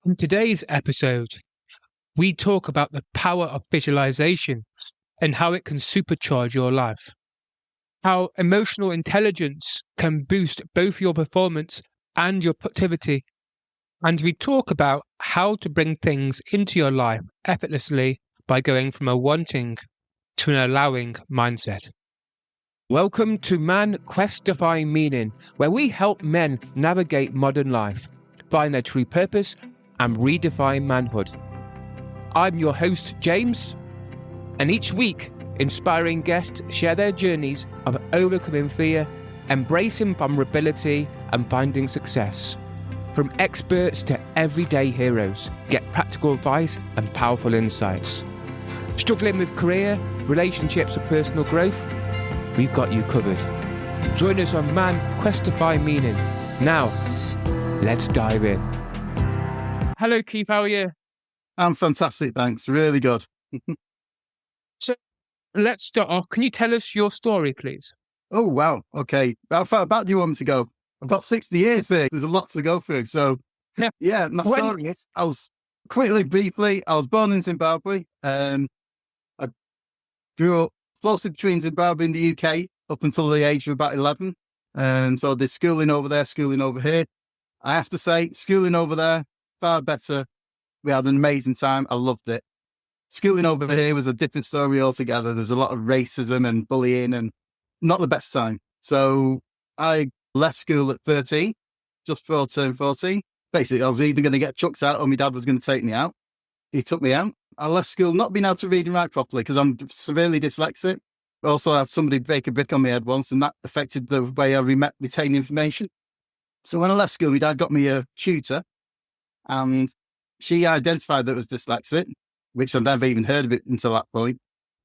In today's episode, we talk about the power of visualization and how it can supercharge your life. How emotional intelligence can boost both your performance and your productivity. And we talk about how to bring things into your life effortlessly by going from a wanting to an allowing mindset. Welcome to Man Quest Define Meaning, where we help men navigate modern life, find their true purpose, and redefine manhood. I'm your host, James, and each week, inspiring guests share their journeys of overcoming fear, embracing vulnerability, and finding success. From experts to everyday heroes, get practical advice and powerful insights. Struggling with career, relationships, or personal growth? We've got you covered. Join us on Man Quest Define Meaning. Now, let's dive in. Hello, Keith. How are you? I'm fantastic, thanks. Really good. So, let's start off. Can you tell us your story, please? Oh, wow. Okay. How far back do you want me to go? About 60 years here. There's a lot to go through. So, yeah, my story is, I was briefly, I was born in Zimbabwe. I grew up closely between Zimbabwe and the UK up until the age of about 11. So I did schooling over there, schooling over here. I have to say, schooling over there, far better. We had an amazing time. I loved it. Schooling over here was a different story altogether. There's a lot of racism and bullying and not the best time. So I left school at 13, just before I turned 14. Basically, I was either going to get chucked out or my dad was going to take me out. He took me out. I left school not being able to read and write properly because I'm severely dyslexic. Also, I had somebody break a brick on my head once, and that affected the way I retain information. So when I left school, my dad got me a tutor, and she identified that it was dyslexic, which I'd never even heard of it until that point.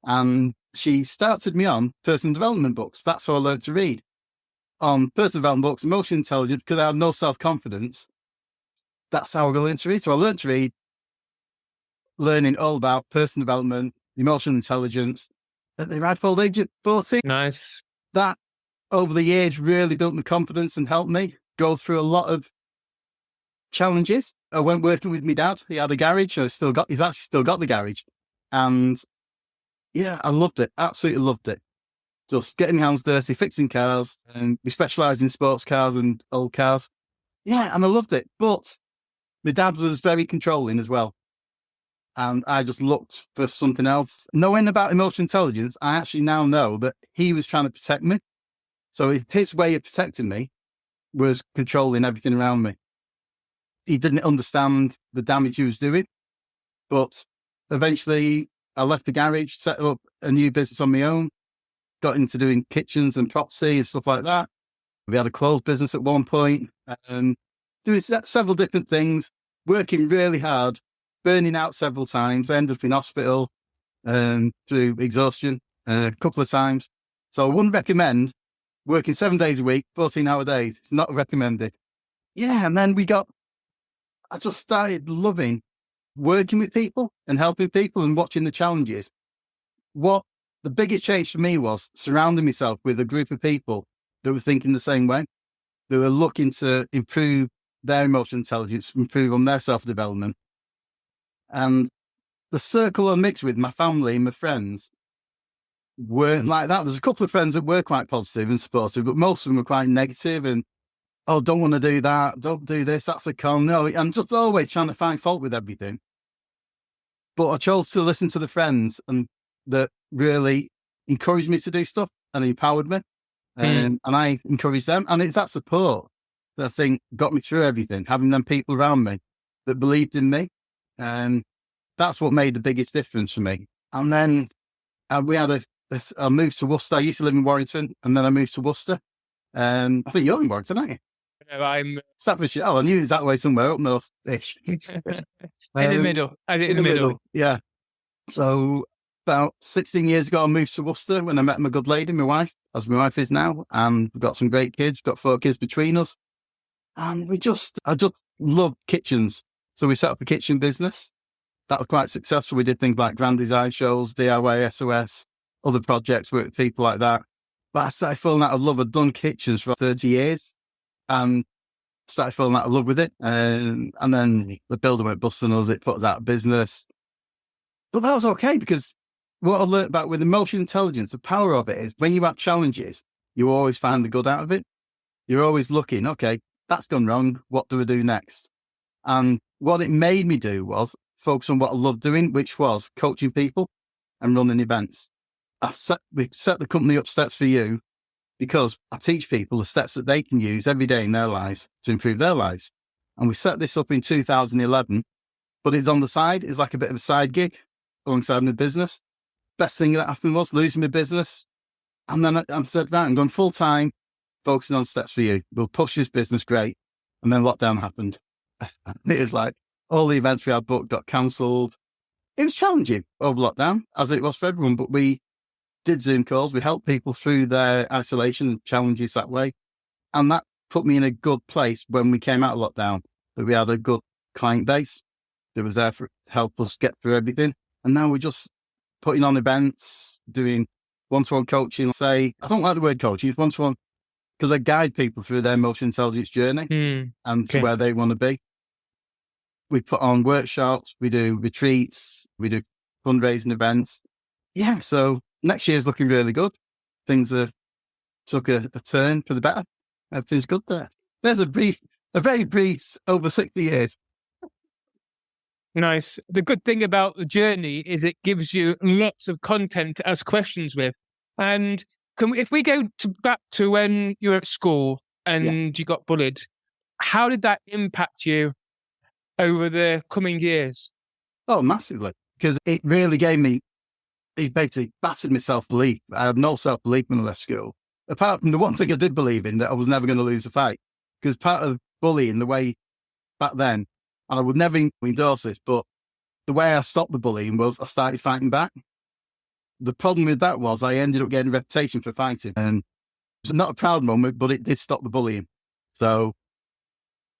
And she started me on personal development books. That's how I learned to read. On personal development books, emotional intelligence, because I had no self-confidence. That's how I learned to read. So I learned to read, learning all about personal development, emotional intelligence at the ripe old age of 14. Nice. That, over the years, really built my confidence and helped me go through a lot of challenges. I went working with my dad. He had a garage. He's actually still got the garage. And yeah, I loved it. Absolutely loved it. Just getting my hands dirty, fixing cars, and we specialised in sports cars and old cars. Yeah, and I loved it. But my dad was very controlling as well. And I just looked for something else. Knowing about emotional intelligence, I actually now know that he was trying to protect me. So his way of protecting me was controlling everything around me. He didn't understand the damage he was doing. But eventually I left the garage, set up a new business on my own, got into doing kitchens and property and stuff like that. We had a clothes business at one point, and doing several different things, working really hard, burning out several times. I ended up in hospital through exhaustion a couple of times. So I wouldn't recommend working 7 days a week, 14-hour days. It's not recommended. Yeah, and then I just started loving working with people and helping people and watching the challenges. What the biggest change for me was surrounding myself with a group of people that were thinking the same way. They were looking to improve their emotional intelligence, improve on their self-development. And the circle I mixed with, my family and my friends, weren't like that. There's a couple of friends that were quite positive and supportive, but most of them were quite negative and, oh, don't want to do that, don't do this, that's a con. No, I'm just always trying to find fault with everything. But I chose to listen to the friends and that really encouraged me to do stuff and empowered me. And I encouraged them. And it's that support that I think got me through everything, having them people around me that believed in me. And that's what made the biggest difference for me. And then I moved to Worcester. I used to live in Warrington, and then I moved to Worcester. I think you're in Warrington, aren't you? No, I'm Staffordshire. Oh, I knew it was that way somewhere up north-ish. in the middle. In the middle. Yeah. So about 16 years ago, I moved to Worcester when I met my good lady, my wife, as my wife is now. And we've got some great kids, got 4 kids between us. And I just love kitchens. So we set up a kitchen business. That was quite successful. We did things like grand design shows, DIY, SOS, other projects with people like that. But I started feeling out of love. I'd done kitchens for 30 years. And started falling out of love with it. And then the builder went bust and it put us out of business. But that was okay, because what I learned about with emotional intelligence, the power of it is when you have challenges, you always find the good out of it. You're always looking, okay, that's gone wrong. What do I do next? And what it made me do was focus on what I love doing, which was coaching people and running events. We set the company up Steps for You because I teach people the steps that they can use every day in their lives to improve their lives. And we set this up in 2011, but it's on the side. It's like a bit of a side gig alongside my business. Best thing that happened was losing my business. And then I said, right, I'm going full time, focusing on Steps for You. We'll push this business great. And then lockdown happened. It was like all the events we had booked got cancelled. It was challenging over lockdown, as it was for everyone, but we did Zoom calls. We helped people through their isolation and challenges that way. And that put me in a good place when we came out of lockdown, that we had a good client base that was there to help us get through everything. And now we're just putting on events, doing one-to-one coaching. I don't like the word coaching, it's one-to-one, because I guide people through their emotional intelligence journey and to where they want to be. We put on workshops, we do retreats, we do fundraising events. Yeah, so next year's looking really good. Things have took a turn for the better. Everything's good there. There's a very brief over 60 years. Nice. The good thing about the journey is it gives you lots of content to ask questions with. And if we go back to when you were at school and you got bullied, how did that impact you over the coming years? Oh, massively. Because it really it basically battered my self-belief. I had no self-belief when I left school. Apart from the one thing I did believe in, that I was never going to lose a fight. Because part of bullying, the way back then, and I would never endorse this, but the way I stopped the bullying was I started fighting back. The problem with that was I ended up getting a reputation for fighting. And it's not a proud moment, but it did stop the bullying. So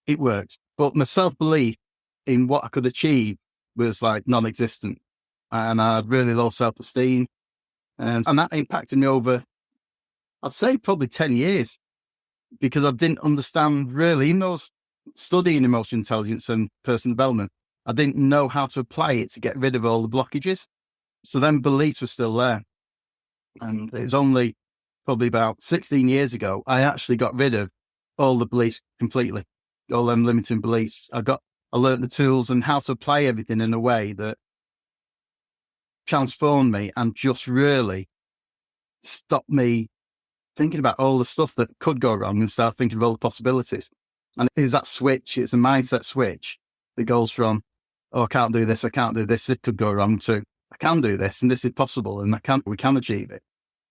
it worked. But my self-belief in what I could achieve was like non-existent. And I had really low self-esteem. And that impacted me over, I'd say probably 10 years, because I didn't understand really, even though I was studying emotional intelligence and personal development, I didn't know how to apply it to get rid of all the blockages. So then beliefs were still there. And it was only probably about 16 years ago, I actually got rid of all the beliefs completely, all them limiting beliefs. I learned the tools and how to apply everything in a way that transformed me and just really stopped me thinking about all the stuff that could go wrong and start thinking of all the possibilities. And it was that switch, it's a mindset switch that goes from, oh, I can't do this, this could go wrong, to I can do this and this is possible and we can achieve it.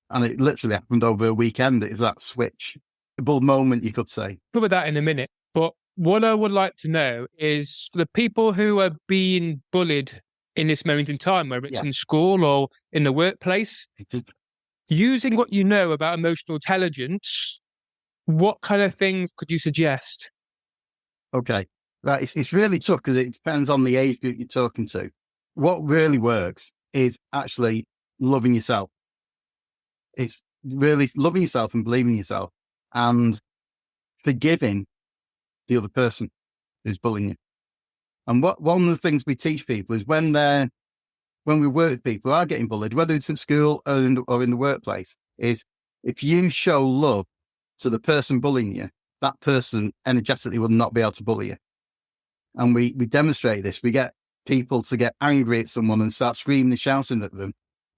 And it literally happened over a weekend. It was that switch, a bold moment, you could say. Cover that in a minute. But what I would like to know is, for the people who are being bullied in this moment in time, whether it's in school or in the workplace, using what you know about emotional intelligence, what kind of things could you suggest? Okay. Right. It's really tough because it depends on the age group you're talking to. What really works is actually loving yourself. It's really loving yourself and believing in yourself and forgiving the other person who's bullying you. And one of the things we teach people is when we work with people who are getting bullied, whether it's at school or in the workplace, is if you show love to the person bullying you, that person energetically will not be able to bully you. And we demonstrate this. We get people to get angry at someone and start screaming and shouting at them.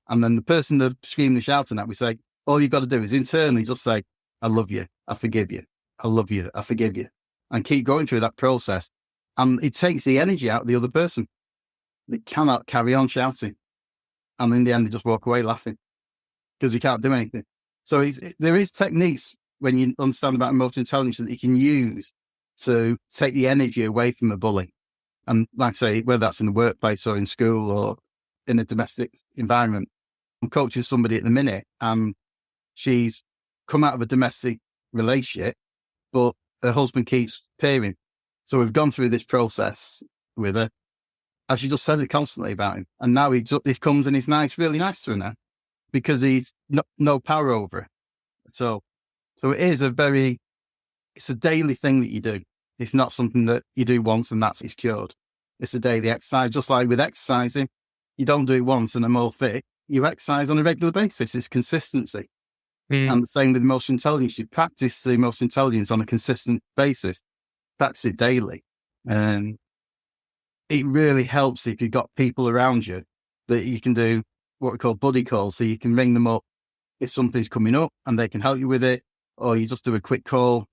And then the person they're screaming and shouting at, we say, all you've got to do is internally just say, I love you, I forgive you, I love you, I forgive you. And keep going through that process. And it takes the energy out of the other person. They cannot carry on shouting. And in the end, they just walk away laughing because you can't do anything. So there is techniques when you understand about emotional intelligence that you can use to take the energy away from a bully. And like I say, whether that's in the workplace or in school or in a domestic environment. I'm coaching somebody at the minute and she's come out of a domestic relationship, but her husband keeps peering. So we've gone through this process with her. And she just says it constantly about him. And now he comes and he's nice, really nice to her now, because he's no power over her. So it is it's a daily thing that you do. It's not something that you do once and it's cured. It's a daily exercise. Just like with exercising, you don't do it once and I'm all fit. You exercise on a regular basis. It's consistency. And the same with emotional intelligence. You practice the emotional intelligence on a consistent basis. Practice it daily. And it really helps if you've got people around you that you can do what we call buddy calls. So you can ring them up if something's coming up and they can help you with it. Or you just do a quick call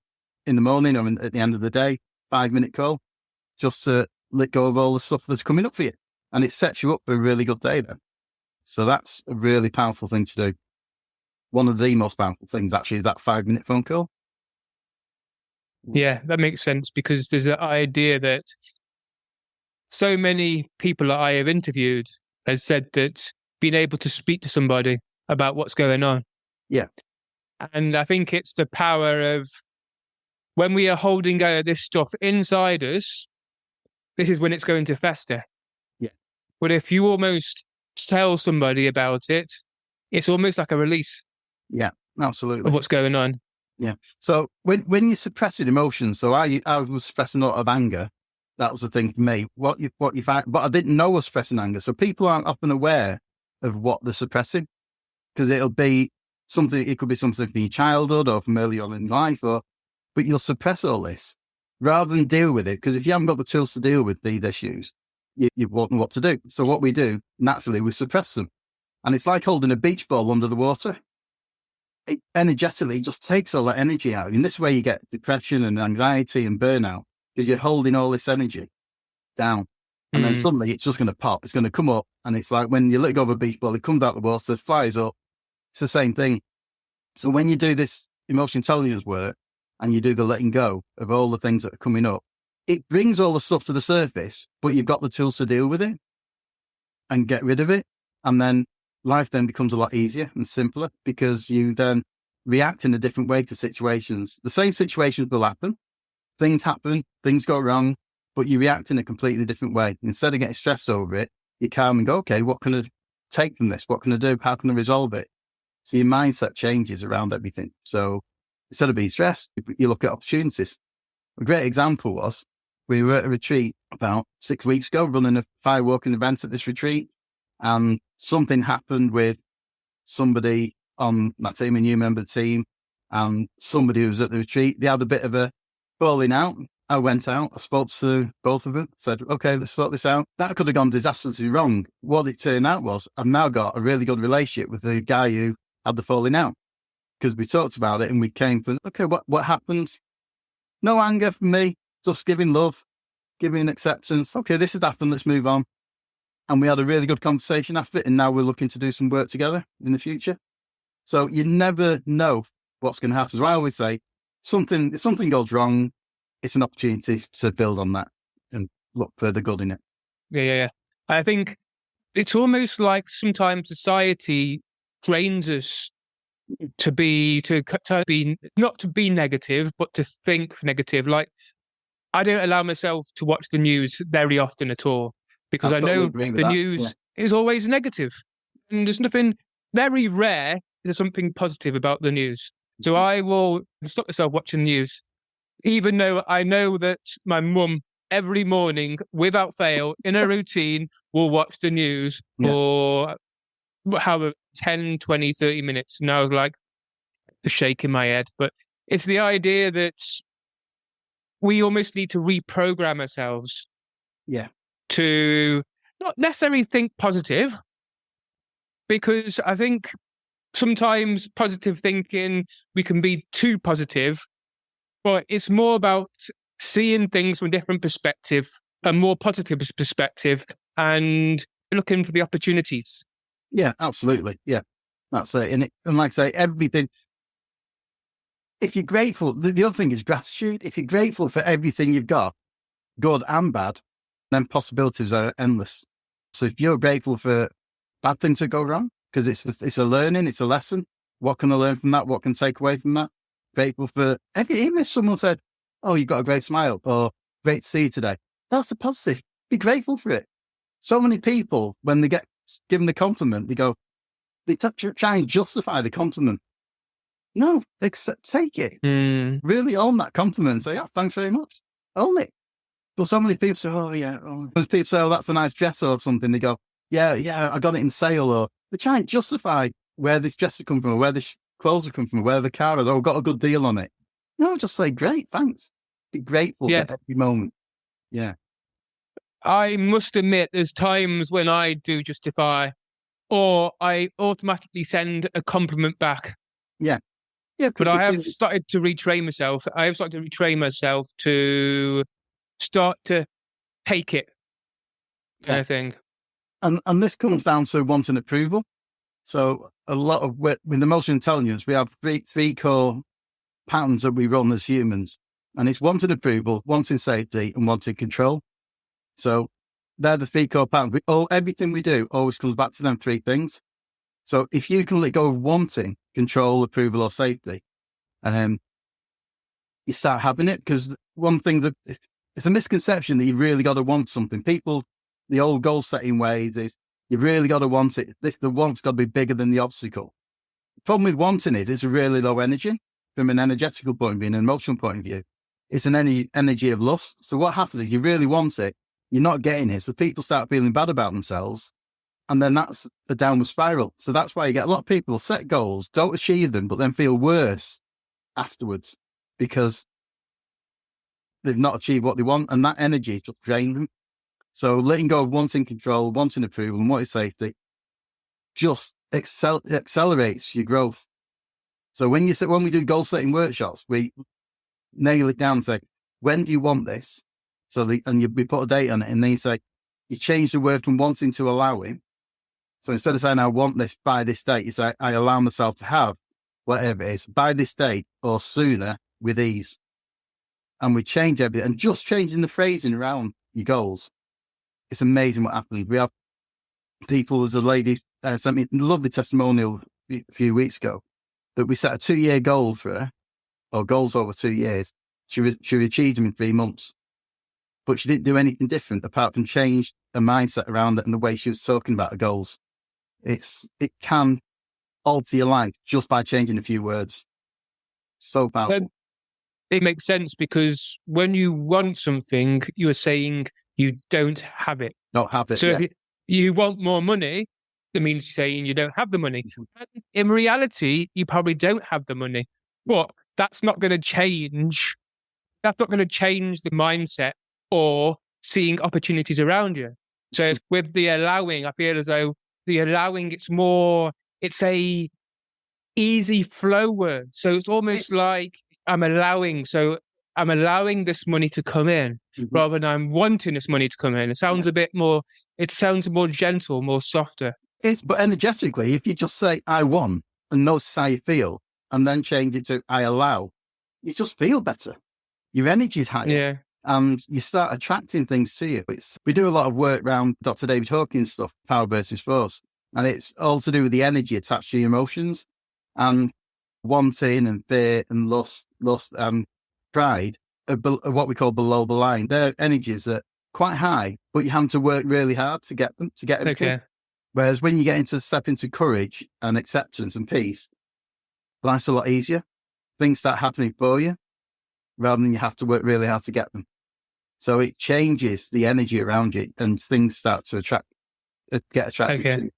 in the morning or at the end of the day, 5-minute call, just to let go of all the stuff that's coming up for you. And it sets you up for a really good day then. So that's a really powerful thing to do. One of the most powerful things actually is that 5-minute phone call. Yeah, that makes sense, because there's the idea that so many people that I have interviewed have said that being able to speak to somebody about what's going on. Yeah. And I think it's the power of when we are holding this stuff inside us, this is when it's going to fester. Yeah. But if you almost tell somebody about it, it's almost like a release. Yeah, absolutely. Of what's going on. Yeah. So when you're suppressing emotions, so I was suppressing a lot of anger. That was the thing for me. What you find, but I didn't know I was suppressing anger. So people aren't often aware of what they're suppressing, because it'll be something. It could be something from your childhood or from early on in life, but you'll suppress all this rather than deal with it. Because if you haven't got the tools to deal with these issues, you won't know what to do. So what we do naturally, we suppress them, and it's like holding a beach ball under the water. It energetically just takes all that energy out. In this way, you get depression and anxiety and burnout, because you're holding all this energy down. And then suddenly it's just going to pop. It's going to come up. And it's like when you let go of a beach ball, it comes out the water, flies up. It's the same thing. So when you do this emotional intelligence work and you do the letting go of all the things that are coming up, it brings all the stuff to the surface, but you've got the tools to deal with it and get rid of it. And then life then becomes a lot easier and simpler, because you then react in a different way to situations. The same situations will happen. Things happen, things go wrong, but you react in a completely different way. Instead of getting stressed over it, you calm and go, okay, what can I take from this? What can I do? How can I resolve it? So your mindset changes around everything. So instead of being stressed, you look at opportunities. A great example was, we were at a retreat about 6 weeks ago, running a firewalking event at this retreat. And something happened with somebody on my team, a new member of the team, and somebody who was at the retreat. They had a bit of a falling out. I went out, I spoke to both of them, said, okay, let's sort this out. That could have gone disastrously wrong. What it turned out was, I've now got a really good relationship with the guy who had the falling out, because we talked about it and we came from, okay, what happened? No anger from me, just giving love, giving acceptance. Okay, this has happened, let's move on. And we had a really good conversation after it. And now we're looking to do some work together in the future. So you never know what's going to happen. So I always say, if something goes wrong, it's an opportunity to build on that and look for the good in it. Yeah. I think it's almost like sometimes society trains us to be not to be negative, but to think negative. Like, I don't allow myself to watch the news very often at all, because I know the news is always negative, and there's nothing, very rare there's something positive about the news. So I will stop myself watching the news, even though I know that my mum every morning, without fail, in a routine, will watch the news for however 10, 20, 30 minutes. And I was like, just shaking my head. But it's the idea that we almost need to reprogram ourselves to not necessarily think positive, because I think sometimes positive thinking, we can be too positive, but it's more about seeing things from a different perspective, a more positive perspective, and looking for the opportunities. Yeah, absolutely. Yeah, that's it. And like I say, everything, if you're grateful, the other thing is gratitude. If you're grateful for everything you've got, good and bad, then possibilities are endless. So if you're grateful for bad things that go wrong, because it's a learning, it's a lesson. What can I learn from that? What can I take away from that? Grateful for even if someone said, oh, you've got a great smile, or great to see you today. That's a positive. Be grateful for it. So many people, when they get given a compliment, they try and justify the compliment. No, take it. Really own that compliment and say, oh, thanks very much. Only. But so many people say, oh, yeah. Oh. When people say, oh, that's a nice dress or something, they go, yeah, I got it in sale. Or they try and justify where this dress has come from, or where this clothes have come from, or where the car is, or got a good deal on it. No, just say, great, thanks. Be grateful Yeah. at every moment. Yeah. I must admit, there's times when I do justify, or I automatically send a compliment back. Yeah. Yeah. But I have started to retrain myself. I have started to retrain myself to start to take it, kind of thing. And this comes down to wanting approval. So a lot of, with emotional intelligence, we have three core patterns that we run as humans. And it's wanting approval, wanting safety, and wanting control. So they're the three core patterns. Everything we do always comes back to them three things. So if you can let go of wanting control, approval, or safety, you start having it. Because one thing that it's a misconception that you really got to want something. People, the old goal setting ways is you really got to want it. The want's got to be bigger than the obstacle. The problem with wanting it is a really low energy from an energetical point of view, an emotional point of view. It's an energy of lust. So what happens is you really want it, you're not getting it. So people start feeling bad about themselves. And then that's a downward spiral. So that's why you get a lot of people set goals, don't achieve them, but then feel worse afterwards because they've not achieved what they want. And that energy just drains them. So letting go of wanting control, wanting approval, and wanting safety just accelerates your growth. So when we do goal setting workshops, we nail it down and say, when do you want this? We put a date on it, and then you change the word from wanting to allowing. So instead of saying, I want this by this date, you say, I allow myself to have whatever it is by this date or sooner with ease. And we change everything, and just changing the phrasing around your goals. It's amazing what happens. We have people, as a lady sent me a lovely testimonial a few weeks ago, that we set a 2-year goal for her, or goals over 2 years. She achieved them in 3 months. But she didn't do anything different apart from change her mindset around it and the way she was talking about her goals. It can alter your life just by changing a few words. So powerful. It makes sense because when you want something, you are saying you don't have it. Don't have it. So if you want more money, that means you're saying you don't have the money. In reality, you probably don't have the money. But that's not going to change. That's not going to change the mindset or seeing opportunities around you. So with the allowing, I feel as though the allowing, it's a easy flow word. So it's almost like I'm allowing this money to come in rather than I'm wanting this money to come in. It sounds more gentle, more softer. But energetically, if you just say, I want, and notice how you feel, and then change it to I allow, you just feel better. Your energy is higher. Yeah. And you start attracting things to you. We do a lot of work around Dr. David Hawkins' stuff, Power versus Force. And it's all to do with the energy attached to your emotions. And wanting and fear and lust and pride are what we call below the line. They're energies that are quite high, but you have to work really hard to get them, Okay. Whereas when you get step into courage and acceptance and peace, life's a lot easier. Things start happening for you rather than you have to work really hard to get them. So it changes the energy around you and things start to get attracted to you.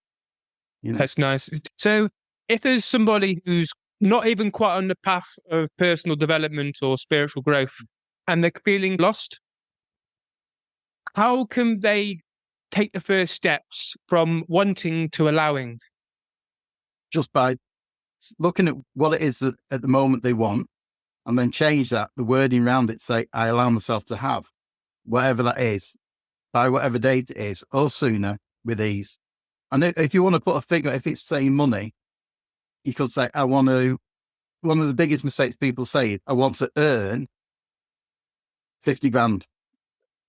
You know? That's nice. So if there's somebody who's not even quite on the path of personal development or spiritual growth and they're feeling lost, how can they take the first steps from wanting to allowing? Just by looking at what it is that at the moment they want, and then change the wording around it, say, I allow myself to have whatever that is, by whatever date it is, or sooner, with ease. And if you want to put a figure, if it's saying money, you could say, one of the biggest mistakes people say is, I want to earn 50 grand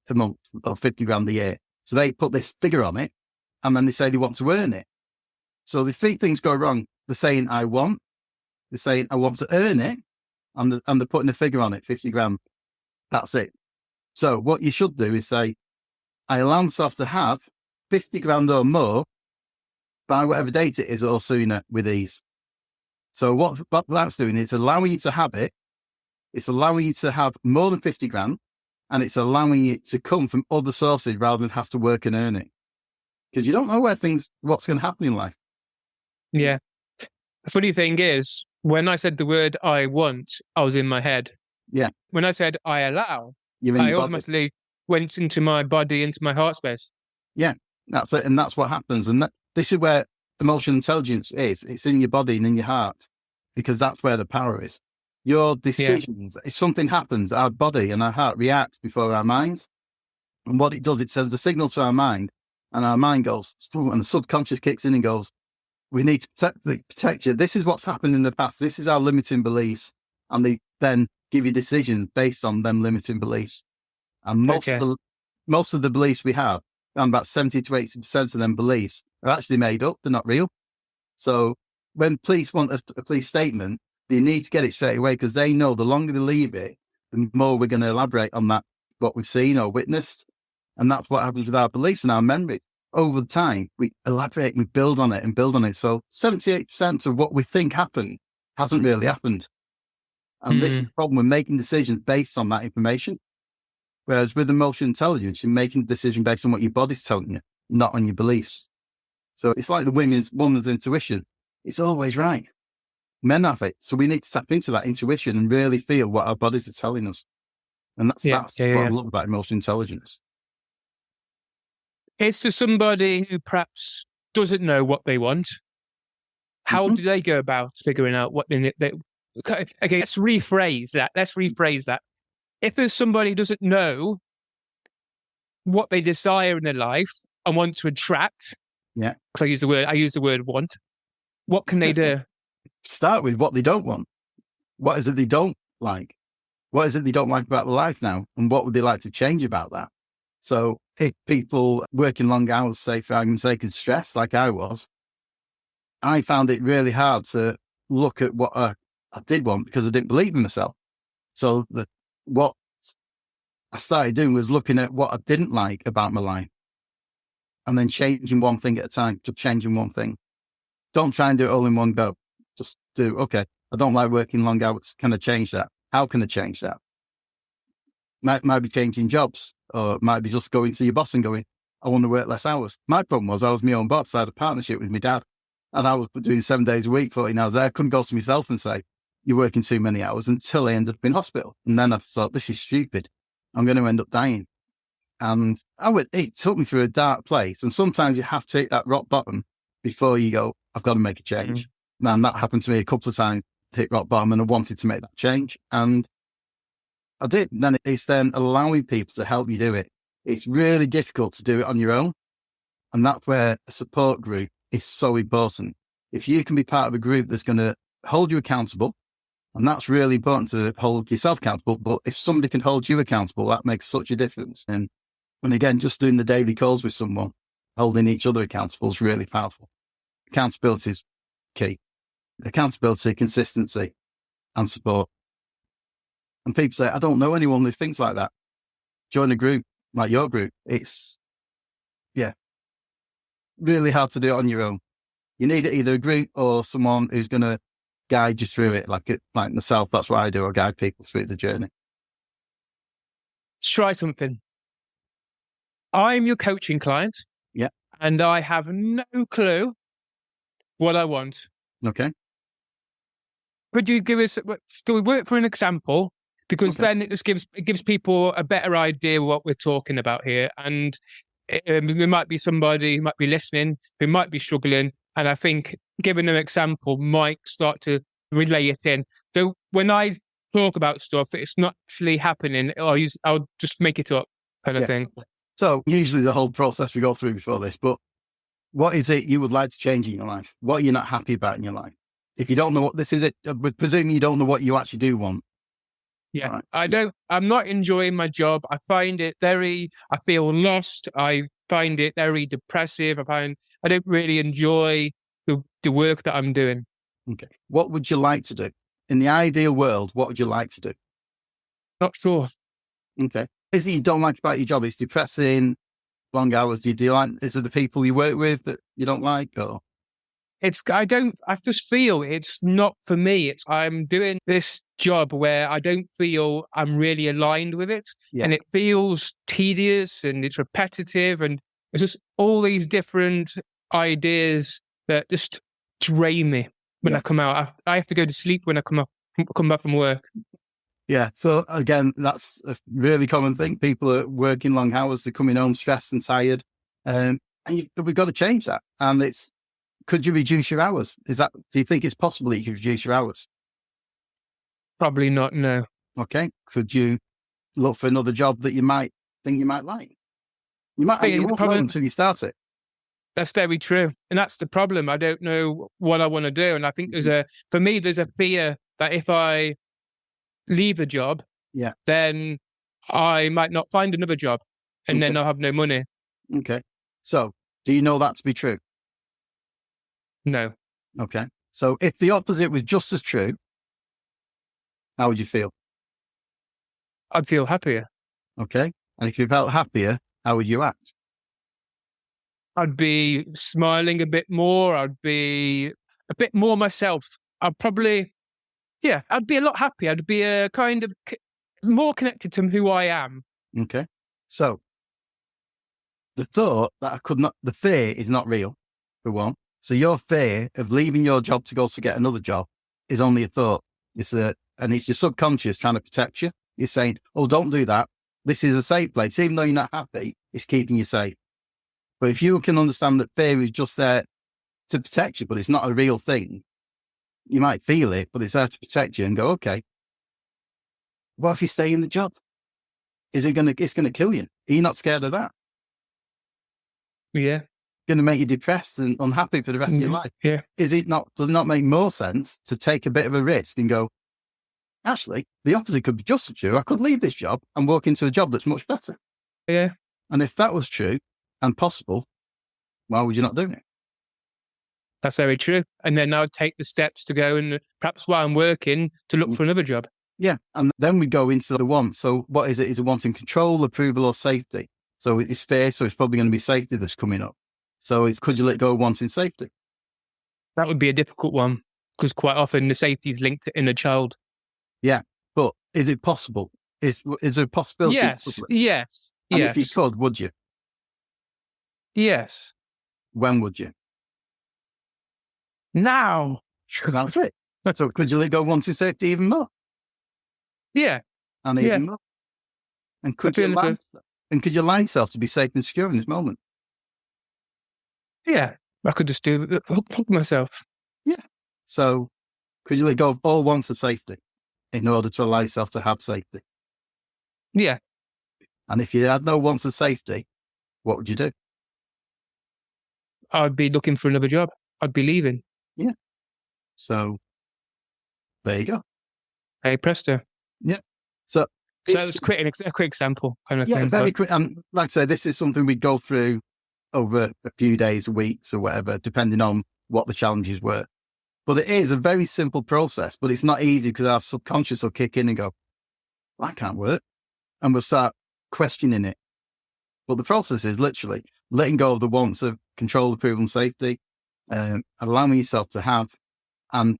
a month or 50 grand a year. So they put this figure on it, and then they say they want to earn it. So the 3 things go wrong. They're saying, I want. They're saying, I want to earn it. And they're putting a figure on it, 50 grand. That's it. So what you should do is say, I allow myself to have 50 grand or more by whatever date it is or sooner with ease. So what that's doing is allowing you to have it. It's allowing you to have more than 50 grand and it's allowing it to come from other sources rather than have to work and earn it. Because you don't know what's going to happen in life. Yeah. The funny thing is, when I said the word I want, I was in my head. Yeah. When I said I allow, You're in I your body. automatically went into my body, into my heart space. Yeah, that's it. And that's what happens. And this is where emotional intelligence is. It's in your body and in your heart, because that's where the power is. Your decisions, if something happens, our body and our heart react before our minds. And what it does, it sends a signal to our mind, and our mind goes, and the subconscious kicks in and goes, we need to protect you. This is what's happened in the past. This is our limiting beliefs. And they then give you decisions based on them limiting beliefs. And most of the beliefs we have, and about 70 to 80% of them beliefs, are actually made up. They're not real. So when police want a police statement, they need to get it straight away, because they know the longer they leave it, the more we're going to elaborate on that, what we've seen or witnessed. And that's what happens with our beliefs and our memories. Over time, we elaborate, we build on it and build on it. So 78% of what we think happened hasn't really happened. And this is the problem. We're making decisions based on that information. Whereas with emotional intelligence, you're making a decision based on what your body's telling you, not on your beliefs. So it's like the woman's intuition. It's always right. Men have it. So we need to tap into that intuition and really feel what our bodies are telling us. And that's what I love about emotional intelligence. It's to somebody who perhaps doesn't know what they want. How do they go about figuring out what they okay, let's rephrase that. If there's somebody who doesn't know what they desire in their life and want to attract, because I use the word want, what can they do? Start with what they don't want. What is it they don't like? What is it they don't like about their life now? And what would they like to change about that? So if people working long hours, say for argument's sake, is stressed like I was, I found it really hard to look at what I did want, because I didn't believe in myself. So what I started doing was looking at what I didn't like about my life, and then changing one thing at a time, just changing one thing. Don't try and do it all in one go. Just do, okay, I don't like working long hours. Can I change that? How can I change that? Might be changing jobs, or it might be just going to your boss and going, I want to work less hours. My problem was I was my own boss. I had a partnership with my dad, and I was doing 7 days a week, 14 hours there. I couldn't go to myself and say, you're working too many hours, until I ended up in hospital. And then I thought, this is stupid. I'm going to end up dying. And it took me through a dark place. And sometimes you have to hit that rock bottom before you go, I've got to make a change. And that happened to me a couple of times, to hit rock bottom, and I wanted to make that change. And I did. And then it's then allowing people to help you do it. It's really difficult to do it on your own. And that's where a support group is so important. If you can be part of a group that's going to hold you accountable, and that's really important, to hold yourself accountable. But if somebody can hold you accountable, that makes such a difference. And again, just doing the daily calls with someone, holding each other accountable is really powerful. Accountability is key. Accountability, consistency, and support. And people say, I don't know anyone who thinks like that. Join a group like your group. It's, really hard to do it on your own. You need either a group or someone who's going to guide you through it. Like myself, that's what I do. I guide people through the journey. Let's try something. I'm your coaching client. Yeah. And I have no clue what I want. Okay. Could you give us, do we work for an example? Because then it just gives people a better idea of what we're talking about here. And there might be somebody who might be listening, who might be struggling. And I think giving an example might start to relay it in. So when I talk about stuff, it's not actually happening. I'll just make it up kind of thing. So usually the whole process we go through before this, but what is it you would like to change in your life? What are you not happy about in your life? If you don't know what this is, I would presume you don't know what you actually do want. Yeah, right. I'm not enjoying my job. I feel lost. I find it very depressive. I don't really enjoy the work that I'm doing. Okay. What would you like to do? In the ideal world, what would you like to do? Not sure. Okay. Is it you don't like about your job? It's depressing, long hours. Do you like, is it the people you work with that you don't like? Or I just feel it's not for me. I'm doing this job where I don't feel I'm really aligned with it. Yeah. And it feels tedious and it's repetitive. And it's just all these different ideas that just drain me when I come out. I have to go to sleep when I come back from work. Yeah. So again, that's a really common thing. People are working long hours. They're coming home stressed and tired. And we've got to change that. And could you reduce your hours? Do you think it's possible that you could reduce your hours? Probably not, no. Okay. Could you look for another job that you might think you might like? You won't know until you start it. That's very true. And that's the problem. I don't know what I want to do. And I think there's a fear that if I leave a job, then I might not find another job and then I'll have no money. Okay. So do you know that to be true? No. Okay. So if the opposite was just as true, how would you feel? I'd feel happier. Okay. And if you felt happier, how would you act? I'd be smiling a bit more. I'd be a bit more myself. I'd be a lot happier. I'd be a kind of more connected to who I am. Okay. So the thought that the fear is not real, for one. So your fear of leaving your job to go to get another job is only a thought. And it's your subconscious trying to protect you. You're saying, oh, don't do that. This is a safe place. Even though you're not happy, it's keeping you safe. But if you can understand that fear is just there to protect you, but it's not a real thing, you might feel it, but it's there to protect you and go, okay, what if you stay in the job? It's going to kill you. Are you not scared of that? Yeah. Going to make you depressed and unhappy for the rest of your life. Yeah. Does it not make more sense to take a bit of a risk and go, actually, the opposite could be just as true. I could leave this job and walk into a job that's much better. Yeah. And if that was true and possible, why would you not do it? That's very true. And then I'd take the steps to go and perhaps while I'm working to look for another job. Yeah. And then we go into the want. So what is it? Is it wanting control, approval, or safety? So it's fear. So it's probably going to be safety that's coming up. So could you let go of wanting safety? That would be a difficult one because quite often the safety is linked to inner child. Yeah. But is it possible? Is there a possibility? Yes. And if you could, would you? Yes. When would you? Now. That's it. So could you let go of wanting safety even more? Yeah. And even more? And could you allow yourself to be safe and secure in this moment? Yeah. I could just hook myself. Yeah. So could you let go of all wants of safety in order to allow yourself to have safety? Yeah. And if you had no wants of safety, what would you do? I'd be looking for another job. I'd be leaving. Yeah. So there you go. Hey, presto. Yeah. So it's a quick example kind of thing. Yeah, very quick. And like I say, this is something we go through over a few days, weeks or whatever, depending on what the challenges were. But it is a very simple process, but it's not easy because our subconscious will kick in and go, well, that can't work. And we'll start questioning it. But the process is literally letting go of the wants of control, approval, and safety, allowing yourself to have, and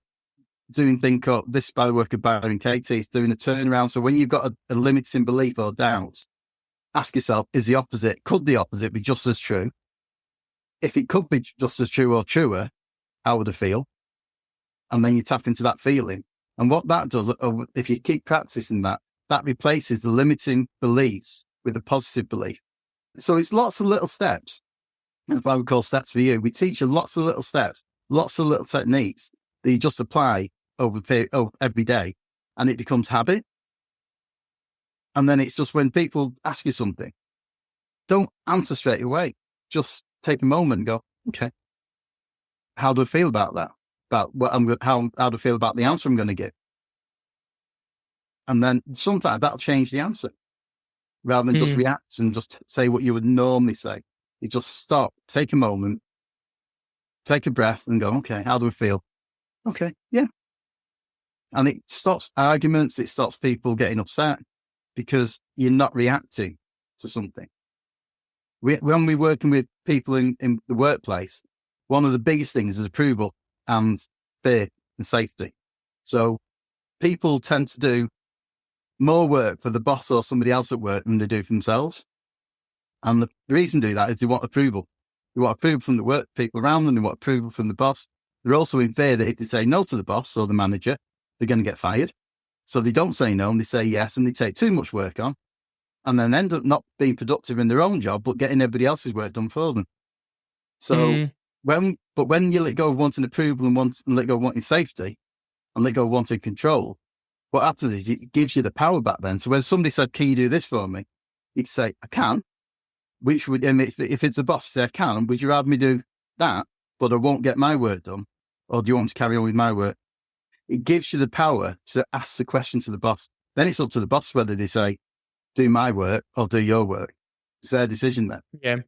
doing things called, this by the work of Byron and Katie, is doing a turnaround. So when you've got a limiting belief or doubts, ask yourself, could the opposite be just as true? If it could be just as true or truer, how would I feel? And then you tap into that feeling. And what that does, if you keep practicing that replaces the limiting beliefs with a positive belief. So it's lots of little steps. That's why we call steps for you. We teach you lots of little steps, lots of little techniques that you just apply over every day, and it becomes habit. And then it's just when people ask you something, don't answer straight away. Just take a moment and go, okay, how do I feel about that? About what how do I feel about the answer I'm going to give? And then sometimes that'll change the answer rather than just react and just say what you would normally say. You just stop, take a moment, take a breath and go, okay, how do I feel? Okay, yeah. And it stops arguments. It stops people getting upset because you're not reacting to something. When we're working with people in the workplace, one of the biggest things is approval and fear and safety. So people tend to do more work for the boss or somebody else at work than they do for themselves. And the reason they do that is they want approval. They want approval from the work people around them. They want approval from the boss. They're also in fear that if they say no to the boss or the manager, they're going to get fired. So they don't say no and they say yes, and they take too much work on and then end up not being productive in their own job, but getting everybody else's work done for them. So when you let go of wanting approval and let go of wanting safety and let go of wanting control, what happens is it gives you the power back then. So when somebody said, can you do this for me? You'd say, I can. Which would, and if it's a boss, you say, I can. Would you rather me do that, but I won't get my work done? Or do you want me to carry on with my work? It gives you the power to ask the question to the boss. Then it's up to the boss whether they say, do my work or do your work. It's their decision then. Yeah.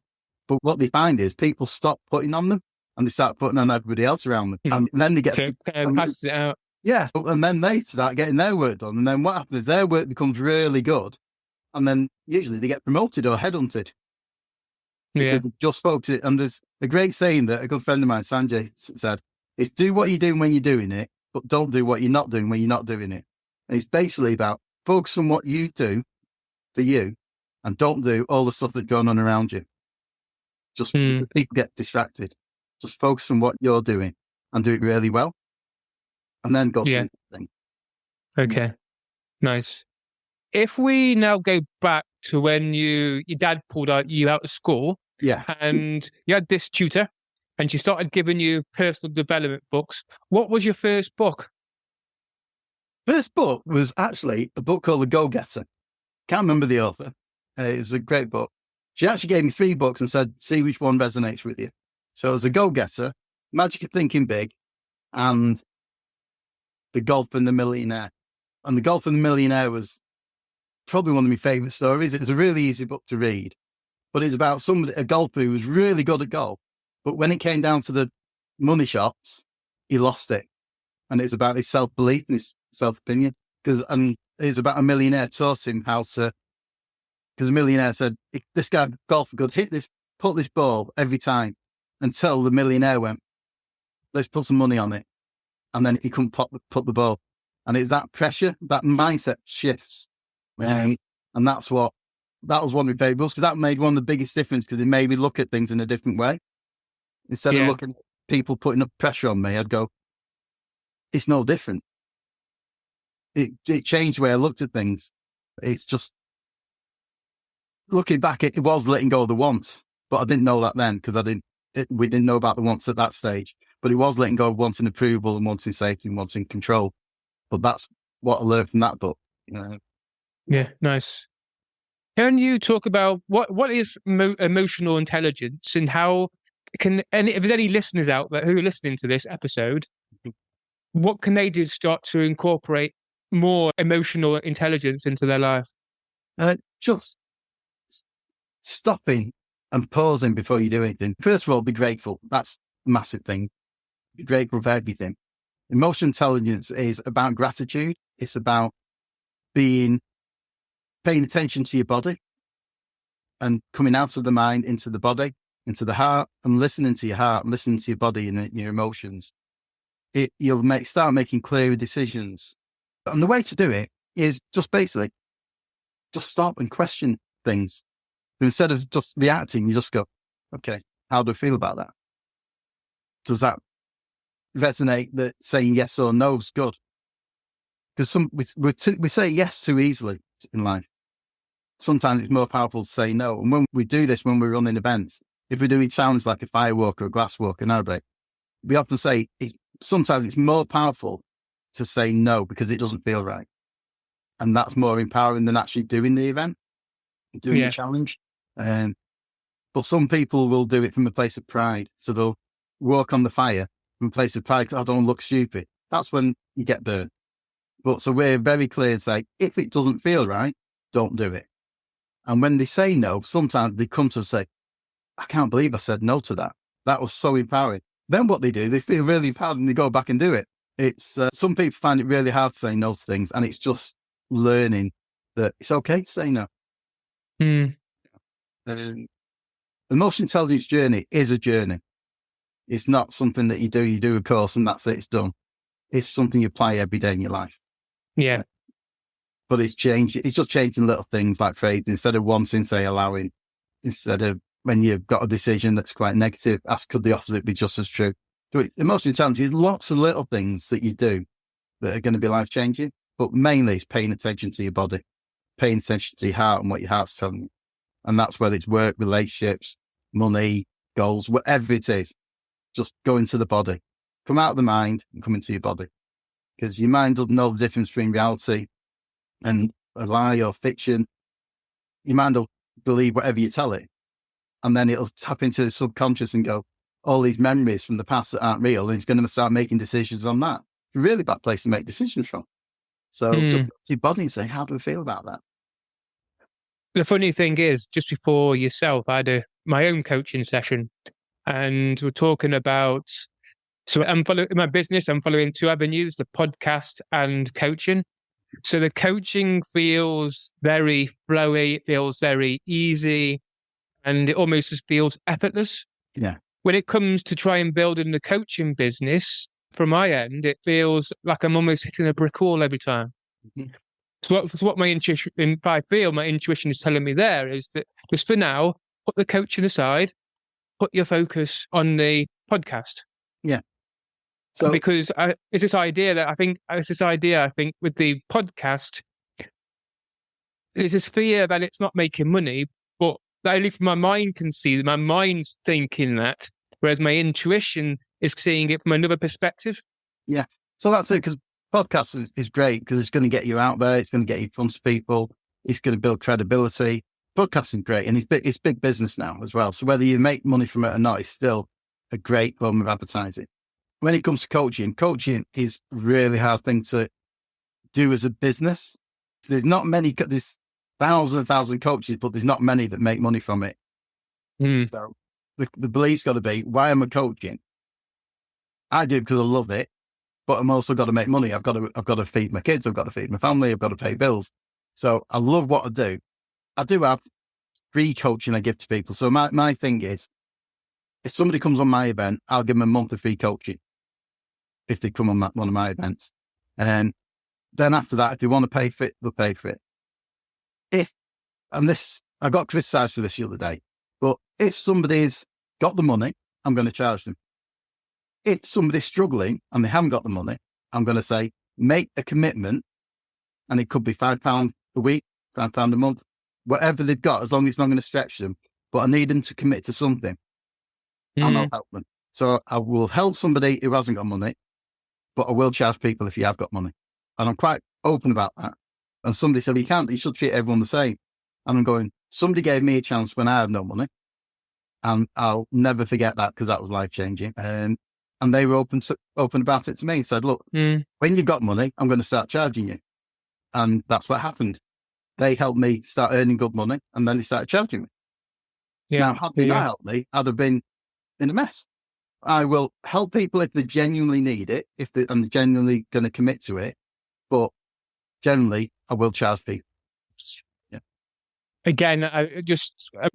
But what they find is people stop putting on them and they start putting on everybody else around them. And then they get... passes it out. Yeah. And then they start getting their work done. And then what happens is their work becomes really good. And then usually they get promoted or headhunted. Because they just focus it. And there's a great saying that a good friend of mine, Sanjay, said, is do what you're doing when you're doing it, but don't do what you're not doing when you're not doing it. And it's basically about focus on what you do for you and don't do all the stuff that's going on around you. Just people get distracted. Just focus on what you're doing and do it really well. And then go to the thing. Okay. Nice. If we now go back to when your dad pulled you out of school, and you had this tutor, and she started giving you personal development books. What was your first book? First book was actually a book called The Go-Getter. Can't remember the author. It was a great book. She actually gave me 3 books and said, see which one resonates with you. So it was The Go-Getter, Magic of Thinking Big, and The Golf and the Millionaire. And The Golf and the Millionaire was probably one of my favourite stories. It was a really easy book to read, but it's about a golfer who was really good at golf. But when it came down to the money shots, he lost it. And it's about his self-belief and his self-opinion. And it's about a millionaire taught him how to, because a millionaire said, if this guy, golfer, could put this ball every time until the millionaire went, let's put some money on it. And then he couldn't put the ball. And it's that pressure, that mindset shifts. And that was one of my favourite books, because that made one of the biggest difference, because it made me look at things in a different way. Instead of looking at people putting up pressure on me, I'd go, it's no different. It changed the way I looked at things. It's just, looking back, it was letting go of the wants, but I didn't know that then, because we didn't know about the wants at that stage. But it was letting go of wanting approval and wanting safety and wanting control. But that's what I learned from that book. Yeah, nice. Can you talk about what is emotional intelligence, and how and if there's any listeners out there who are listening to this episode, what can they do to start to incorporate more emotional intelligence into their life? Just stopping and pausing before you do anything. First of all, be grateful. That's a massive thing. Be grateful for everything. Emotional intelligence is about gratitude. It's about paying attention to your body and coming out of the mind into the body, into the heart, and listening to your heart and listening to your body and your emotions. You'll start making clearer decisions. And the way to do it is just basically just stop and question things. Instead of just reacting, you just go, okay, how do I feel about that? Does that resonate that saying yes or no is good? Because we say yes too easily in life. Sometimes it's more powerful to say no. And when we do this, when we're running events, if we're doing challenges like a firewalk or a glass walk and break, we often say sometimes it's more powerful to say no because it doesn't feel right. And that's more empowering than actually doing the event, doing the challenge. But some people will do it from a place of pride. So they'll walk on the fire from a place of pride because I don't look stupid. That's when you get burned. But so we're very clear and say, if it doesn't feel right, don't do it. And when they say no, sometimes they come to us and say, I can't believe I said no to that. That was so empowering. Then what they do, they feel really empowered and they go back and do it. It's some people find it really hard to say no to things, and it's just learning that it's okay to say no. Emotional intelligence journey is a journey. It's not something that you do a course and that's it, it's done. It's something you apply every day in your life. Yeah. But it's just changing little things like faith. Instead of wanting, say, allowing, instead of when you've got a decision that's quite negative, ask could the opposite be just as true. So emotional intelligence is lots of little things that you do that are going to be life changing, but mainly it's paying attention to your body, paying attention to your heart and what your heart's telling you. And that's whether it's work, relationships, money, goals, whatever it is, just go into the body, come out of the mind and come into your body, because your mind doesn't know the difference between reality and a lie or fiction. Your mind will believe whatever you tell it. And then it'll tap into the subconscious and go, all these memories from the past that aren't real. And it's going to start making decisions on that. It's a really bad place to make decisions from. So just go to your body and say, how do I feel about that? The funny thing is, just before yourself, I had my own coaching session, and we're talking about, so in my business, I'm following two avenues, the podcast and coaching. So the coaching feels very flowy, it feels very easy, and it almost just feels effortless. Yeah. When it comes to try and building the coaching business, from my end, it feels like I'm almost hitting a brick wall every time. Mm-hmm. So what my intuition, I feel my intuition is telling me there is that just for now, put the coaching aside, put your focus on the podcast. Yeah. So because it's this idea I think with the podcast, there's this fear that it's not making money, but only my mind can see, my mind's thinking that, whereas my intuition is seeing it from another perspective. Yeah. So that's it, because podcast is great because it's going to get you out there. It's going to get you in front of people. It's going to build credibility. Podcasting is great. And it's big business now as well. So whether you make money from it or not, it's still a great form of advertising. When it comes to coaching is a really hard thing to do as a business. There's not many, there's thousands of coaches, but there's not many that make money from it. So the belief's got to be, why am I coaching? I do it because I love it, but I'm also got to make money. I've got to feed my kids. I've got to feed my family. I've got to pay bills. So I love what I do. I do have free coaching I give to people. So my thing is, if somebody comes on my event, I'll give them a month of free coaching if they come on one of my events. And then after that, if they want to pay for it, they'll pay for it. I got criticized for this the other day, but if somebody's got the money, I'm going to charge them. If somebody's struggling and they haven't got the money, I'm going to say, make a commitment, and it could be £5 a week, £5 a month, whatever they've got, as long as it's not going to stretch them. But I need them to commit to something, and I'll help them. So I will help somebody who hasn't got money, but I will charge people if you have got money. And I'm quite open about that. And somebody said, you should treat everyone the same. And I'm going, somebody gave me a chance when I had no money. And I'll never forget that, because that was life-changing. And they were open about it to me and said, look, when you've got money, I'm going to start charging you. And that's what happened. They helped me start earning good money, and then they started charging me. Yeah. Now, had they not helped me, I'd have been in a mess. I will help people if they genuinely need it, and they're genuinely going to commit to it. But generally, I will charge people. Yeah. Again, I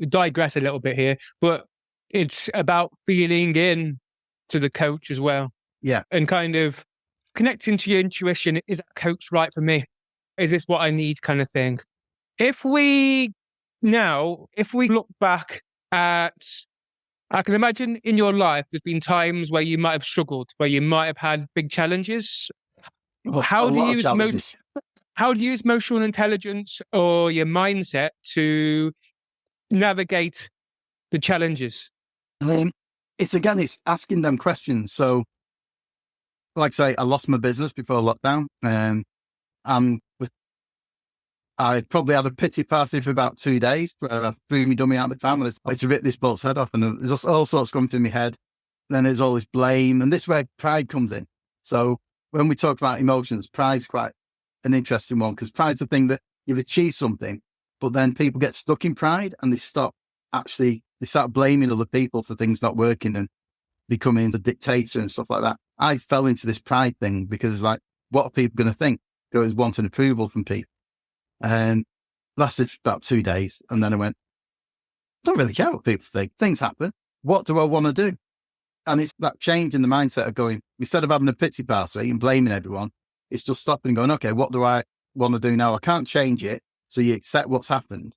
digress a little bit here, but it's about feeling in to the coach as well. Yeah. And kind of connecting to your intuition. Is that coach right for me? Is this what I need, kind of thing? If we look back at, I can imagine in your life, there's been times where you might have struggled, where you might have had big challenges. How do you use emotional intelligence or your mindset to navigate the challenges? It's asking them questions. So, like I say, I lost my business before lockdown, I probably had a pity party for about 2 days where I threw my dummy out of the family. It's rip this bloke's head off, and there's just all sorts going through my head. Then there's all this blame, and this is where pride comes in. So when we talk about emotions, pride's quite an interesting one, because pride's the thing that you've achieved something, but then people get stuck in pride and they start blaming other people for things not working and becoming the dictator and stuff like that. I fell into this pride thing because it's like, what are people going to think? They always wanting approval from people. And lasted about 2 days. And then I went, I don't really care what people think. Things happen. What do I want to do? And it's that change in the mindset of going, instead of having a pity party and blaming everyone, it's just stopping and going, okay, what do I want to do now? I can't change it. So you accept what's happened.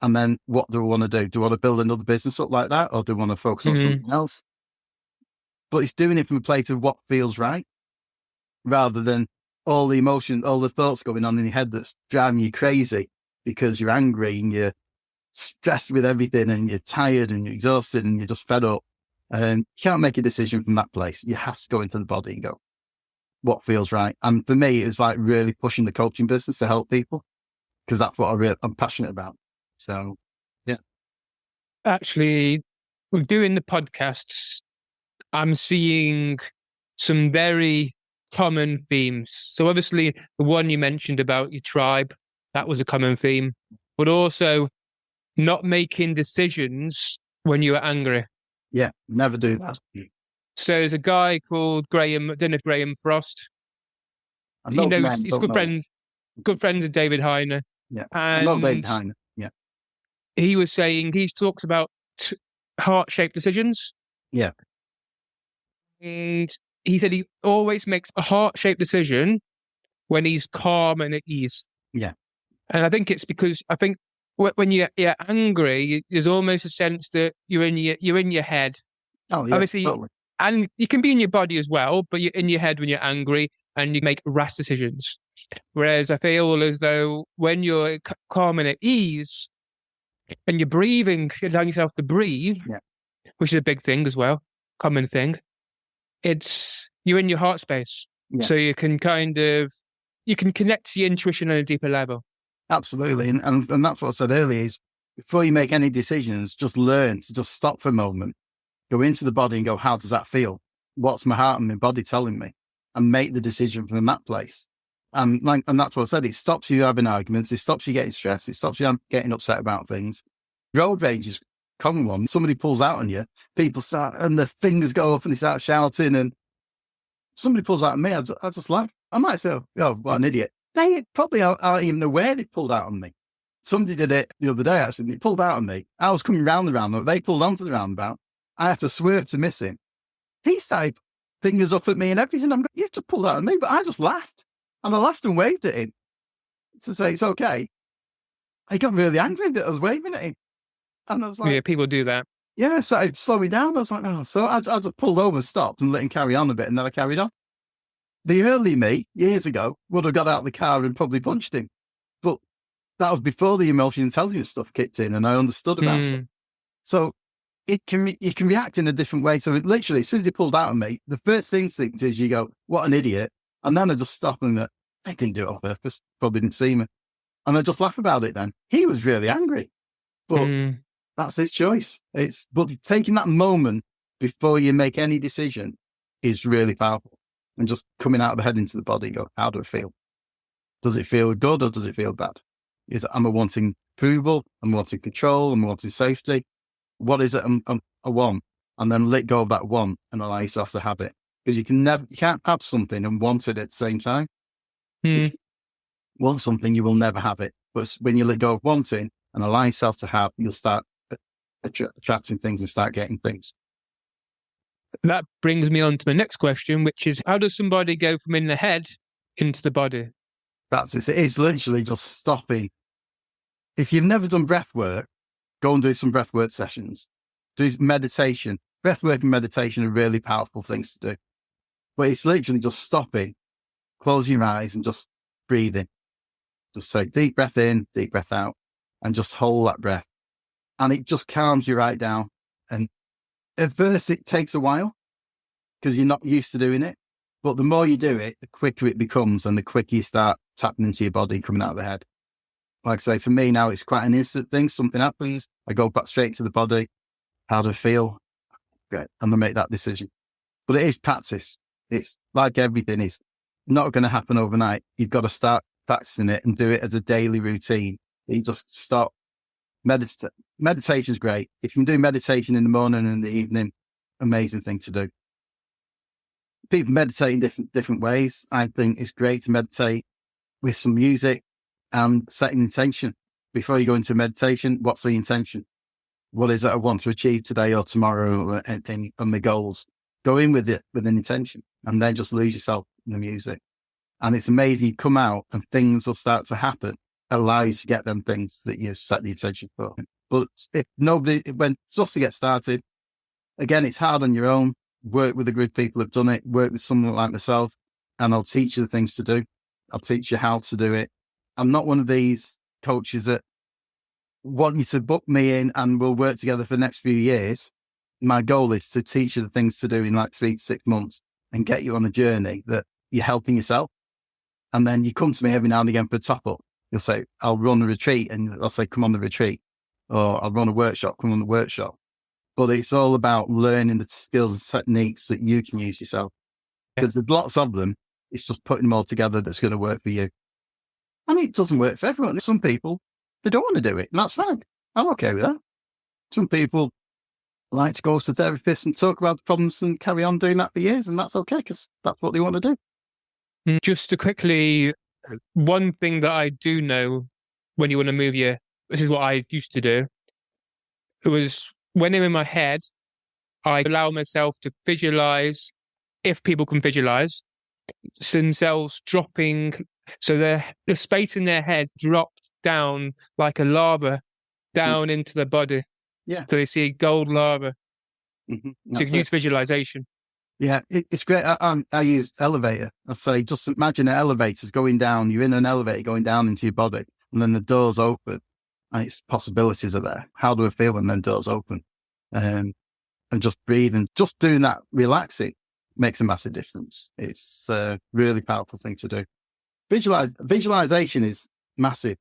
And then what do I want to do? Do I want to build another business up like that? Or do I want to focus on something else? But it's doing it from a place of what feels right, rather than all the emotion, all the thoughts going on in your head that's driving you crazy because you're angry and you're stressed with everything and you're tired and you're exhausted and you're just fed up. And you can't make a decision from that place. You have to go into the body and go, what feels right? And for me, it's like really pushing the coaching business to help people, because that's what I'm passionate about. So, yeah. Actually, we're doing the podcasts. I'm seeing some very common themes. So obviously the one you mentioned about your tribe, that was a common theme, but also not making decisions when you are angry. Yeah, never do that. So there's a guy called Graham, I don't know if Graham Frost. He knows, he's good friends with David Heiner. Yeah, I know David Heiner. Yeah. He was saying, he's talked about heart-shaped decisions. Yeah. And he said he always makes a heart-shaped decision when he's calm and at ease. Yeah. And I think it's because when you're angry, there's almost a sense that you're in your head. Oh, yeah, obviously, totally. And you can be in your body as well, but you're in your head when you're angry and you make rash decisions. Whereas I feel as though when you're calm and at ease and you're breathing, you're allowing yourself to breathe, which is a big thing as well, common thing. You're in your heart space. Yeah. So you can you can connect to your intuition on a deeper level. Absolutely. And that's what I said earlier is before you make any decisions, just learn to just stop for a moment, go into the body and go, how does that feel? What's my heart and my body telling me? And make the decision from that place. And that's what I said. It stops you having arguments. It stops you getting stressed. It stops you getting upset about things. Road rage is a common one. Somebody pulls out on you, people start, and their fingers go up and they start shouting. And somebody pulls out on me, I just laugh. I might say, oh, what an idiot. They probably aren't even aware they pulled out on me. Somebody did it the other day, actually. They pulled out on me. I was coming round the roundabout. They pulled onto the roundabout. I had to swerve to miss him. He started fingers up at me and everything. I'm going, you have to pull out on me. But I just laughed. And I laughed and waved at him to say, it's okay. He got really angry that I was waving at him. And I was like... Yeah, people do that. Yeah, so it slowed me down. I was like, oh. So I just pulled over and stopped and let him carry on a bit. And then I carried on. The early me, years ago, would have got out of the car and probably punched him. But that was before the emotional intelligence stuff kicked in and I understood about it. So you can react in a different way. So literally, as soon as he pulled out on me, the first instinct is you go, what an idiot. And then I just stop and I didn't do it on purpose. Probably didn't see me. And I just laugh about it then. He was really angry. But that's his choice. But taking that moment before you make any decision is really powerful. And just coming out of the head into the body and go, how do I feel? Does it feel good or does it feel bad? Am I wanting approval? Am I wanting control? Am I wanting safety? What is it I want? And then let go of that want and allow yourself to have it. Because you can't have something and want it at the same time. If you want something, you will never have it. But when you let go of wanting and allow yourself to have, you'll start attracting things and start getting things. That brings me on to my next question, which is, how does somebody go from in the head into the body? That's it. It is literally just stopping. If you've never done breath work, go and do some breath work sessions. Do meditation. Breath work and meditation are really powerful things to do. But it's literally just stopping, closing your eyes and just breathing. Just say deep breath in, deep breath out, and just hold that breath. And it just calms you right down. And at first it takes a while because you're not used to doing it. But the more you do it, the quicker it becomes and the quicker you start tapping into your body, coming out of the head. Like I say, for me now, it's quite an instant thing. Something happens. I go back straight to the body. How do I feel? Great. And I make that decision. But it is practice. It's like everything is not going to happen overnight. You've got to start practicing it and do it as a daily routine. You just stop. Meditation is great. If you can do meditation in the morning and in the evening, amazing thing to do. People meditate in different ways. I think it's great to meditate with some music and set an intention. Before you go into meditation, what's the intention? What is it I want to achieve today or tomorrow and my goals? Go in with it with an intention and then just lose yourself in the music. And it's amazing. You come out and things will start to happen, allow you to get them things that you've set the intention for. But if nobody, when just to get started, again, it's hard on your own. Work with a group of people who've done it, work with someone like myself, and I'll teach you the things to do. I'll teach you how to do it. I'm not one of these coaches that want you to book me in and we'll work together for the next few years. My goal is to teach you the things to do in like 3 to 6 months and get you on a journey that you're helping yourself. And then you come to me every now and again for a top up. You'll say, I'll run a retreat, and I'll say, come on the retreat, or I'll run a workshop, come on the workshop. But it's all about learning the skills and techniques that you can use yourself. Because there's lots of them. It's just putting them all together that's going to work for you. And it doesn't work for everyone. Some people, they don't want to do it, and that's fine. I'm okay with that. Some people like to go to therapists and talk about the problems and carry on doing that for years, and that's okay because that's what they want to do. Just to quickly, one thing that I do know when you want to move this is what I used to do. It was when I'm in my head, I allow myself to visualize, if people can visualize, themselves dropping. So the space in their head dropped down like a lava down into the body. Yeah. So they see gold lava. Mm-hmm. So you can use visualization. Yeah, it's great. I use elevator. I say, just imagine an elevator's going down. You're in an elevator going down into your body, and then the doors open, and its possibilities are there. How do I feel when then doors open? And just breathing, just doing that, relaxing, makes a massive difference. It's a really powerful thing to do. Visualization is massive.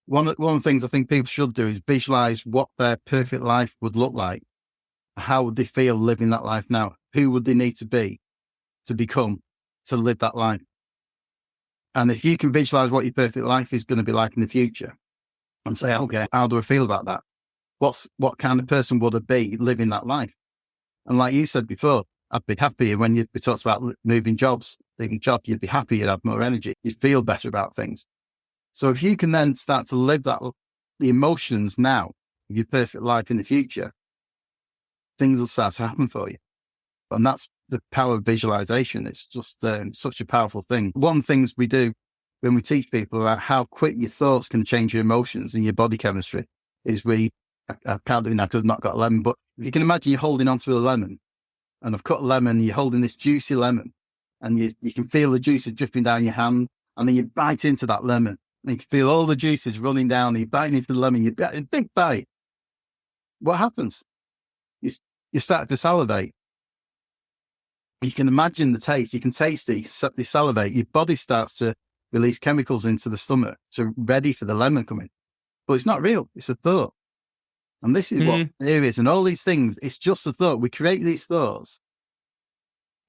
One of the things I think people should do is visualize what their perfect life would look like. How would they feel living that life now? Who would they need to be to become to live that life? And if you can visualize what your perfect life is going to be like in the future and say, okay, how do I feel about that? What kind of person would I be living that life? And like you said before, I'd be happier when we talked about moving jobs, leaving job, you'd be happier, you'd have more energy, you'd feel better about things. So if you can then start to live the emotions now of your perfect life in the future, things will start to happen for you. And that's the power of visualization. It's just such a powerful thing. One of the things we do when we teach people about how quick your thoughts can change your emotions and your body chemistry is I can't do it now because I've not got a lemon, but if you can imagine you're holding onto a lemon, and I've cut a lemon, you're holding this juicy lemon, and you can feel the juices drifting down your hand, and then you bite into that lemon, and you can feel all the juices running down, and you bite into the lemon, you get a big bite. What happens? You start to salivate. You can imagine the taste. You can taste it. You salivate. Your body starts to release chemicals into the stomach to ready for the lemon coming. But it's not real. It's a thought. And this is what fear is. And all these things, it's just a thought. We create these thoughts.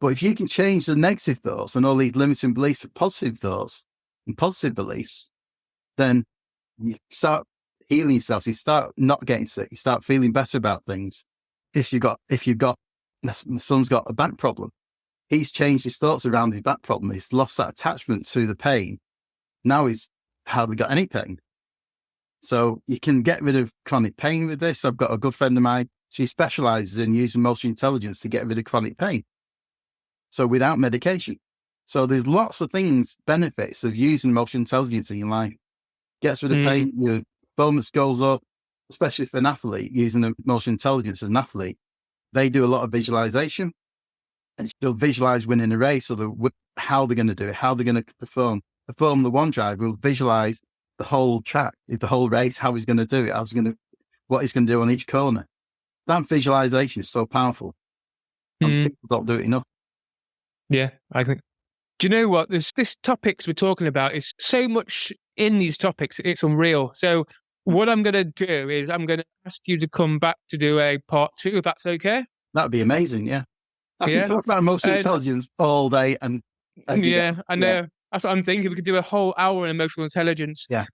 But if you can change the negative thoughts and all these limiting beliefs for positive thoughts and positive beliefs, then you start healing yourself. You start not getting sick. You start feeling better about things. If you've got, my son's got a back problem, he's changed his thoughts around his back problem. He's lost that attachment to the pain. Now he's hardly got any pain. So you can get rid of chronic pain with this. I've got a good friend of mine. She specializes in using emotional intelligence to get rid of chronic pain. So without medication. So there's lots of benefits of using emotional intelligence in your life. Gets rid of pain, your performance goes up, especially for an athlete using emotional intelligence as an athlete. They do a lot of visualization, and they'll visualize winning a race or how they're going to do it, how they're going to perform. A Formula One driver will visualize the whole track, the whole race, how he's going to do it, what he's going to do on each corner. That visualization is so powerful. And people don't do it enough. Yeah, I think. Do you know what? This topics we're talking about is so much in these topics. It's unreal. So what I'm going to do is I'm going to ask you to come back to do a part 2, if that's okay. That'd be amazing. Yeah. I can talk about emotional intelligence all day. And yeah, I know. Yeah. That's what I'm thinking. We could do a whole hour on emotional intelligence. Yeah.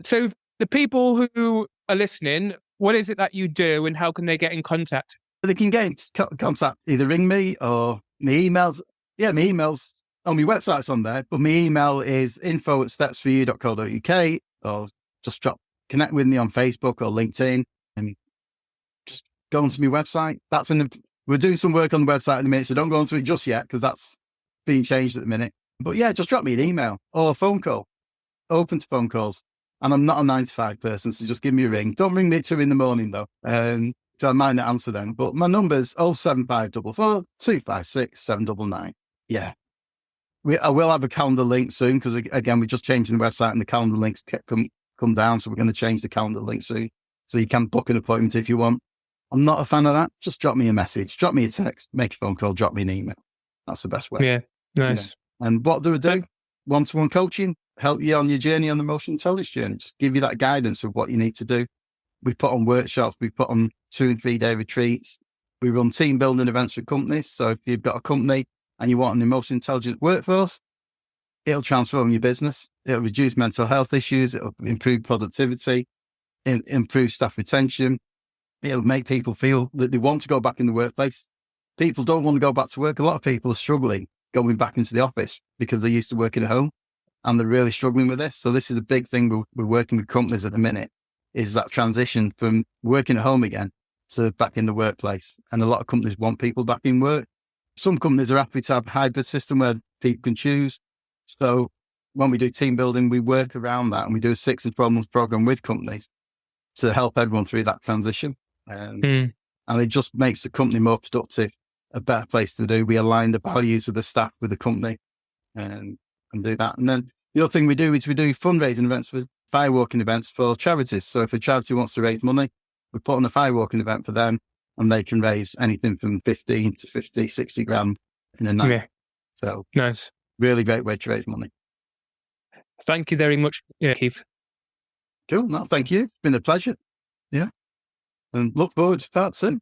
So the people who are listening, what is it that you do and how can they get in contact? They can get in contact, either ring me or my emails. Yeah, my emails on my website's on there, but my email is info@stepsforyou.co.uk, or just connect with me on Facebook or LinkedIn. go onto my website. We're doing some work on the website in a minute, so don't go onto it just yet because that's being changed at the minute. But yeah, just drop me an email or a phone call. Open to phone calls. And I'm not a 9 to 5 person, so just give me a ring. Don't ring me at 2 a.m, though. So I might not answer them. But my number's 07544 256 799. Yeah. I will have a calendar link soon because, again, we're just changing the website and the calendar links come down. So we're going to change the calendar link soon. So you can book an appointment if you want. I'm not a fan of that. Just drop me a message, drop me a text, make a phone call, drop me an email. That's the best way. Yeah, nice. Yeah. And what do I do? One-to-one coaching, help you on your journey, on the emotional intelligence journey. Just give you that guidance of what you need to do. We put on workshops, we put on 2 and 3 day retreats. We run team building events for companies. So if you've got a company and you want an emotional intelligence workforce, it'll transform your business. It'll reduce mental health issues. It'll improve productivity, improve staff retention. It'll make people feel that they want to go back in the workplace. People don't want to go back to work. A lot of people are struggling going back into the office because they're used to working at home and they're really struggling with this. So this is a big thing we're working with companies at the minute, is that transition from working at home again to back in the workplace. And a lot of companies want people back in work. Some companies are happy to have a hybrid system where people can choose. So when we do team building, we work around that and we do a 6 and 12 month program with companies to help everyone through that transition. And it just makes the company more productive, a better place to do. We align the values of the staff with the company and do that. And then the other thing we do is we do fundraising events, for firewalking events for charities. So if a charity wants to raise money, we put on a firewalking event for them and they can raise anything from 15 to 50, 60 grand in a night. Yeah. So Nice. Really great way to raise money. Thank you very much, Keith. Cool. No, thank you. It's been a pleasure. Yeah. And look forward to that soon.